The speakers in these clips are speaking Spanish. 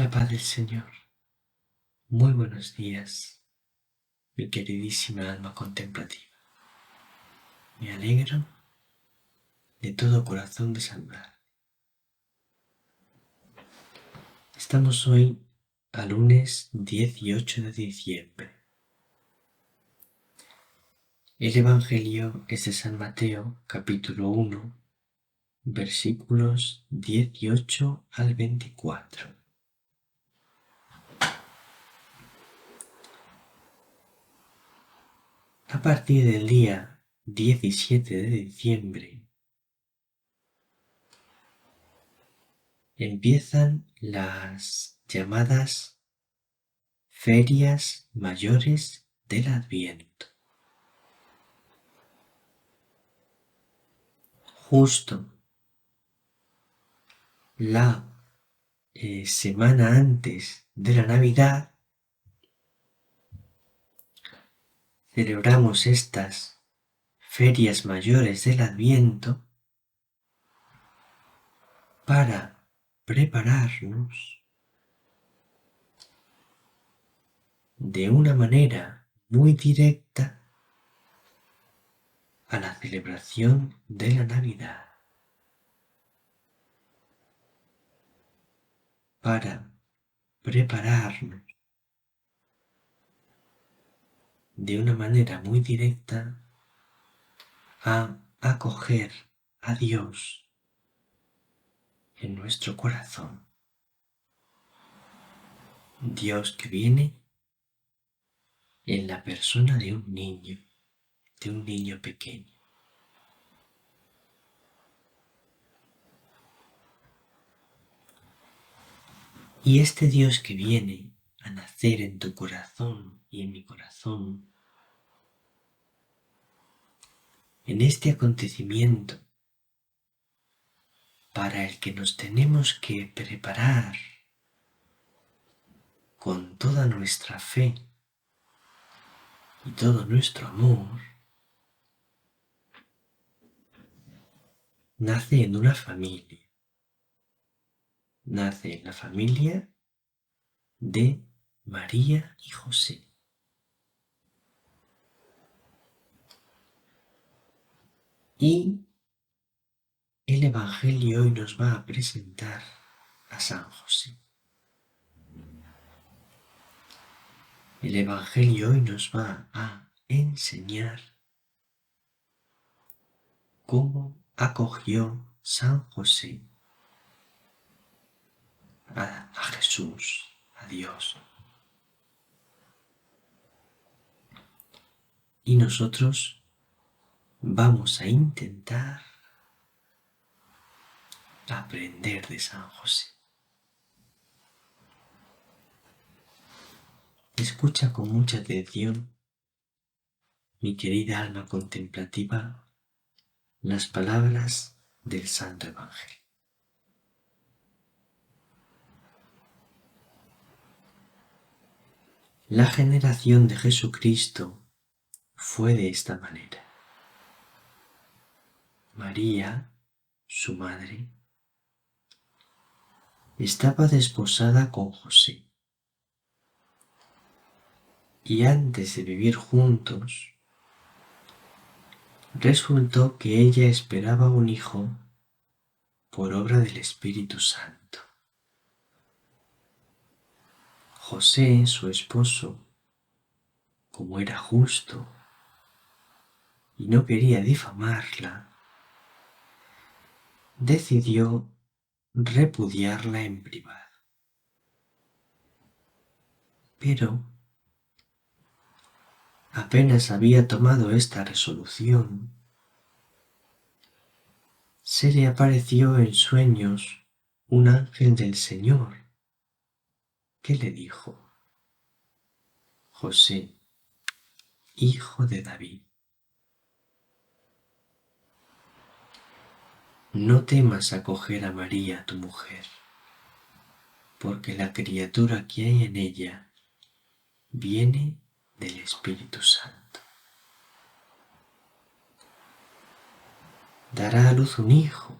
La paz del Señor. Muy buenos días, mi queridísima alma contemplativa. Me alegro de todo corazón de saludar. Estamos hoy a lunes 18 de diciembre. El Evangelio es de San Mateo, capítulo 1, versículos 18 al 24. A partir del día 17 de diciembre empiezan las llamadas ferias mayores del Adviento. Justo la semana antes de la Navidad celebramos estas ferias mayores del Adviento para prepararnos de una manera muy directa a la celebración de la Navidad, para prepararnos de una manera muy directa a acoger a Dios en nuestro corazón. Dios que viene en la persona de un niño pequeño. Y este Dios que viene a nacer en tu corazón y en mi corazón, en este acontecimiento para el que nos tenemos que preparar con toda nuestra fe y todo nuestro amor, nace en una familia. Nace en la familia de María y José. Y el Evangelio hoy nos va a presentar a San José. El Evangelio hoy nos va a enseñar cómo acogió San José a Jesús, a Dios. Y nosotros vamos a intentar aprender de San José. Escucha con mucha atención, mi querida alma contemplativa, las palabras del Santo Evangelio. La generación de Jesucristo fue de esta manera. María, su madre, estaba desposada con José, y antes de vivir juntos, resultó que ella esperaba un hijo por obra del Espíritu Santo. José, su esposo, como era justo y no quería difamarla, decidió repudiarla en privado. Pero apenas había tomado esta resolución, se le apareció en sueños un ángel del Señor que le dijo: José, hijo de David, no temas acoger a María tu mujer, porque la criatura que hay en ella viene del Espíritu Santo. Dará a luz un hijo,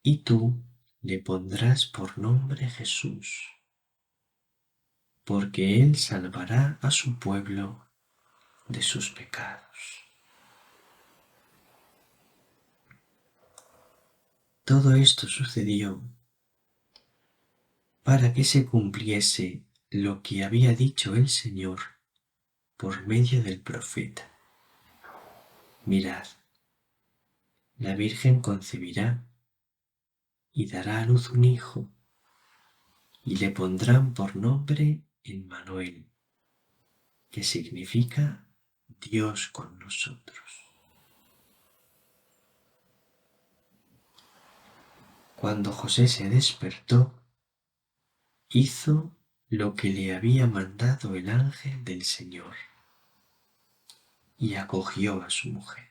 y tú le pondrás por nombre Jesús, porque Él salvará a su pueblo de sus pecados. Todo esto sucedió para que se cumpliese lo que había dicho el Señor por medio del profeta. Mirad, la Virgen concebirá y dará a luz un hijo, y le pondrán por nombre Emmanuel, que significa Dios con nosotros. Cuando José se despertó, hizo lo que le había mandado el ángel del Señor y acogió a su mujer.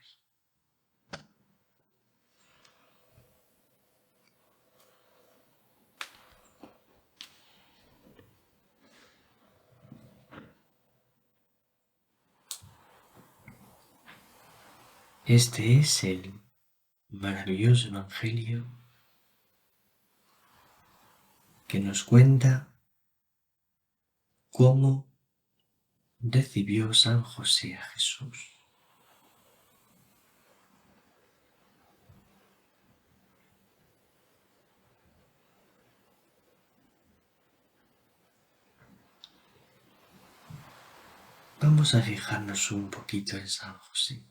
Este es el maravilloso Evangelio que nos cuenta cómo recibió San José a Jesús. Vamos a fijarnos un poquito en San José.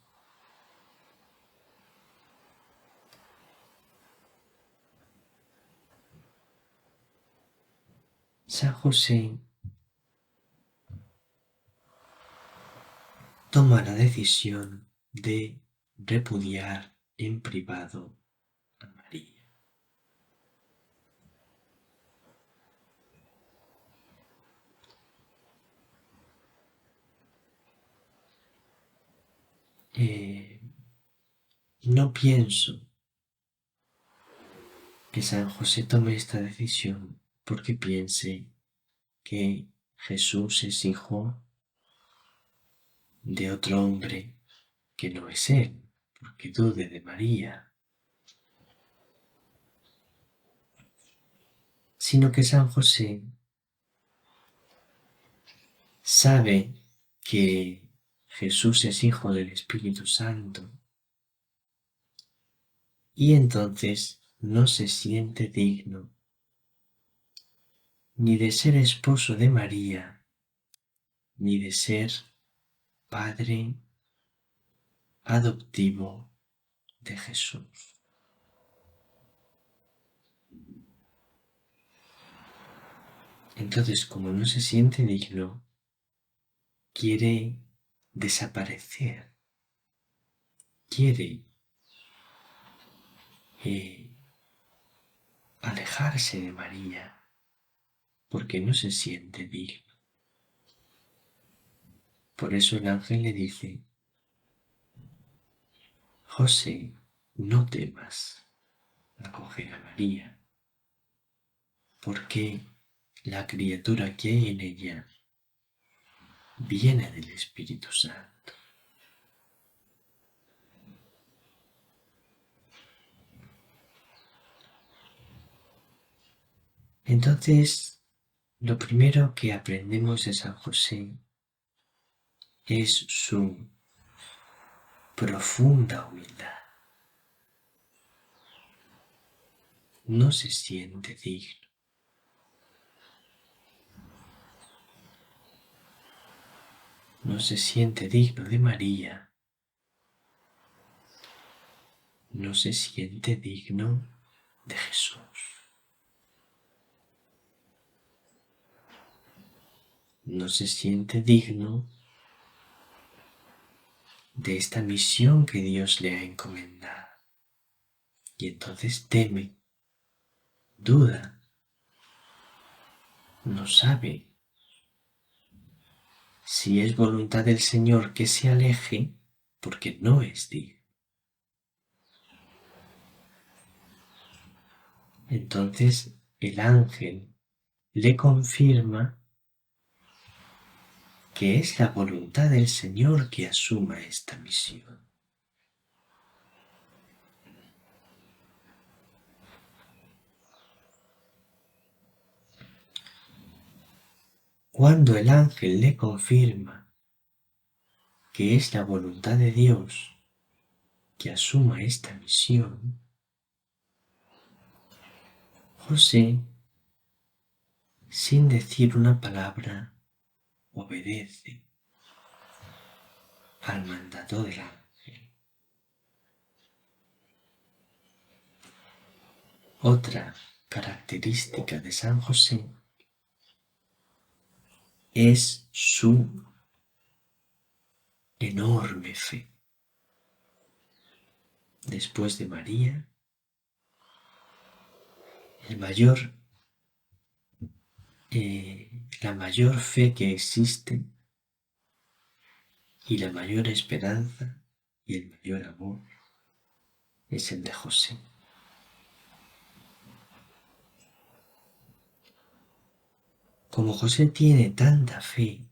San José toma la decisión de repudiar en privado a María. No pienso que San José tome esta decisión porque piense que Jesús es hijo de otro hombre que no es él, porque dude de María, sino que San José sabe que Jesús es hijo del Espíritu Santo y entonces no se siente digno ni de ser esposo de María, ni de ser padre adoptivo de Jesús. Entonces, como no se siente digno, quiere desaparecer, quiere alejarse de María, porque no se siente digno. Por eso el ángel le dice: José, no temas acoger a María, porque la criatura que hay en ella viene del Espíritu Santo. Entonces, lo primero que aprendemos de San José es su profunda humildad. No se siente digno. No se siente digno de María. No se siente digno de Jesús. No se siente digno de esta misión que Dios le ha encomendado. Y entonces teme, duda, no sabe si es voluntad del Señor que se aleje porque no es digno. Entonces el ángel le confirma que es la voluntad del Señor que asuma esta misión. cuando el ángel le confirma que es la voluntad de Dios que asuma esta misión, José, sin decir una palabra, obedece al mandato del ángel. Otra característica de San José es su enorme fe. Después de María, la mayor fe que existe y la mayor esperanza y el mayor amor es el de José. Como José tiene tanta fe,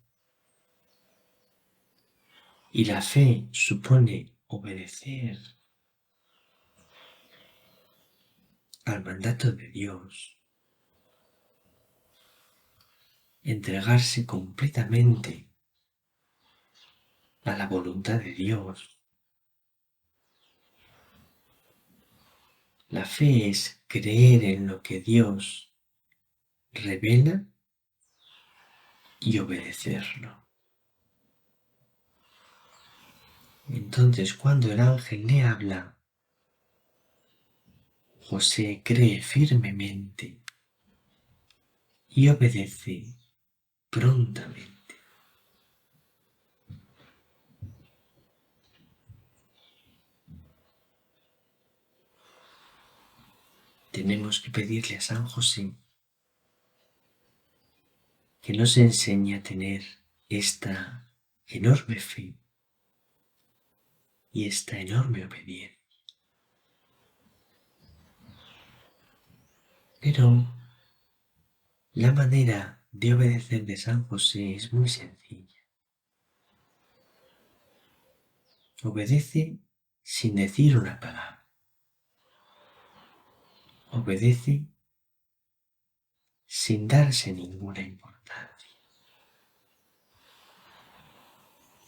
y la fe supone obedecer al mandato de Dios, entregarse completamente a la voluntad de Dios. La fe es creer en lo que Dios revela y obedecerlo. Entonces, cuando el ángel le habla, José cree firmemente y obedece prontamente. Tenemos que pedirle a San José que nos enseñe a tener esta enorme fe y esta enorme obediencia. Pero la manera de obedecer de San José es muy sencilla. Obedece sin decir una palabra. Obedece sin darse ninguna importancia.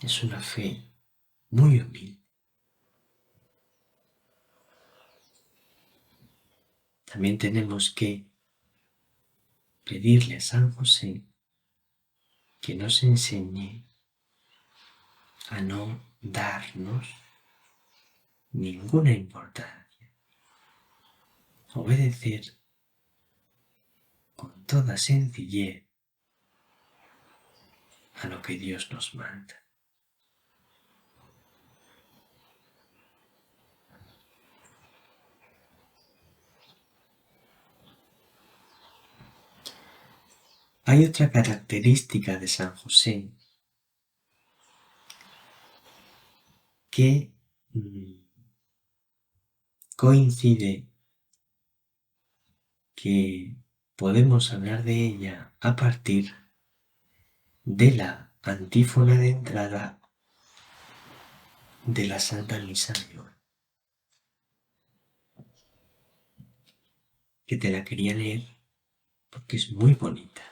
Es una fe muy humilde. También tenemos que pedirle a San José que nos enseñe a no darnos ninguna importancia. Obedecer con toda sencillez a lo que Dios nos manda. Hay otra característica de San José que coincide, que podemos hablar de ella a partir de la antífona de entrada de la Santa Misa de hoy, que te la quería leer porque es muy bonita.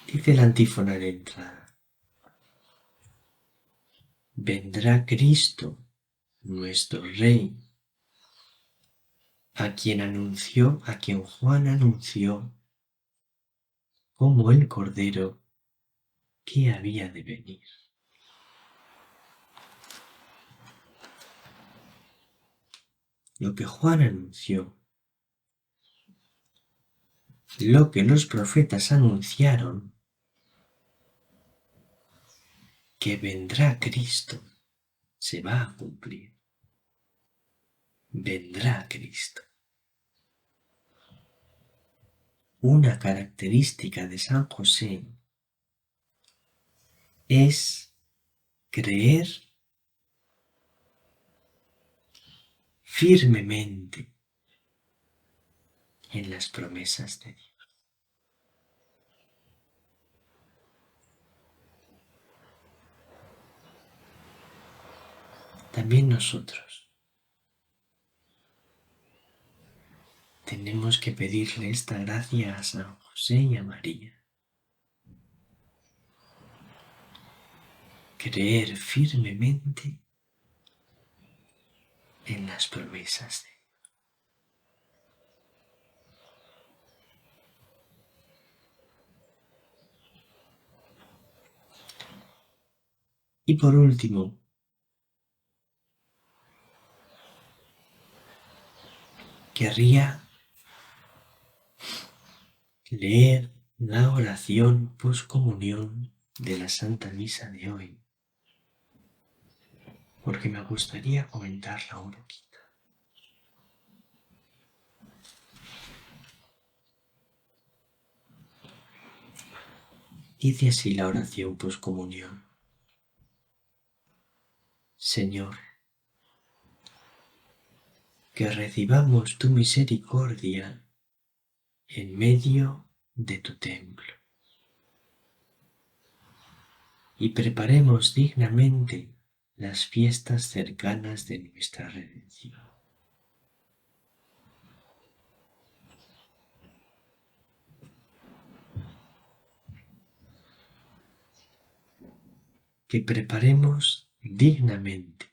Dice la antífona de entrada: vendrá Cristo, nuestro Rey, a quien Juan anunció como el Cordero que había de venir. Lo que Juan anunció, lo que los profetas anunciaron, que vendrá Cristo, se va a cumplir. Vendrá Cristo. Una característica de San José es creer firmemente en las promesas de Dios. También nosotros tenemos que pedirle esta gracia a San José y a María. Creer firmemente en las promesas de Dios. Y por último, querría leer la oración postcomunión de la Santa Misa de hoy, porque me gustaría comentarla un poquito. Dice así la oración postcomunión. Señor, que recibamos tu misericordia en medio de tu templo y preparemos dignamente las fiestas cercanas de nuestra redención. Que preparemos dignamente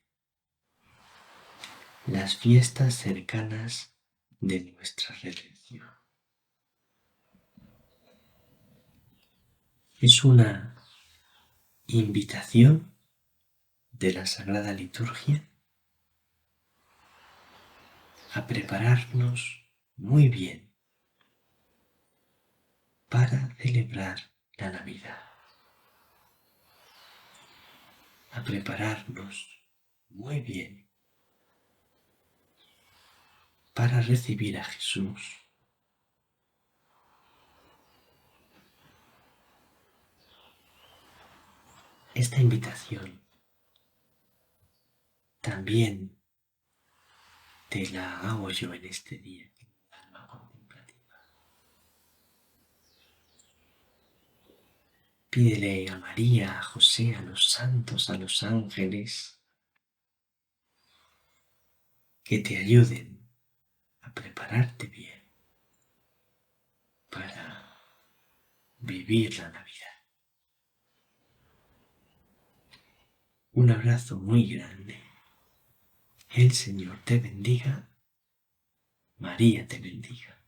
las fiestas cercanas de nuestra redención. Es una invitación de la Sagrada Liturgia a prepararnos muy bien para celebrar la Navidad, a prepararnos muy bien para recibir a Jesús. Esta invitación también te la hago yo en este día, alma contemplativa. Pídele a María, a José, a los santos, a los ángeles, que te ayuden a prepararte bien para vivir la Navidad. Un abrazo muy grande. El Señor te bendiga. María te bendiga.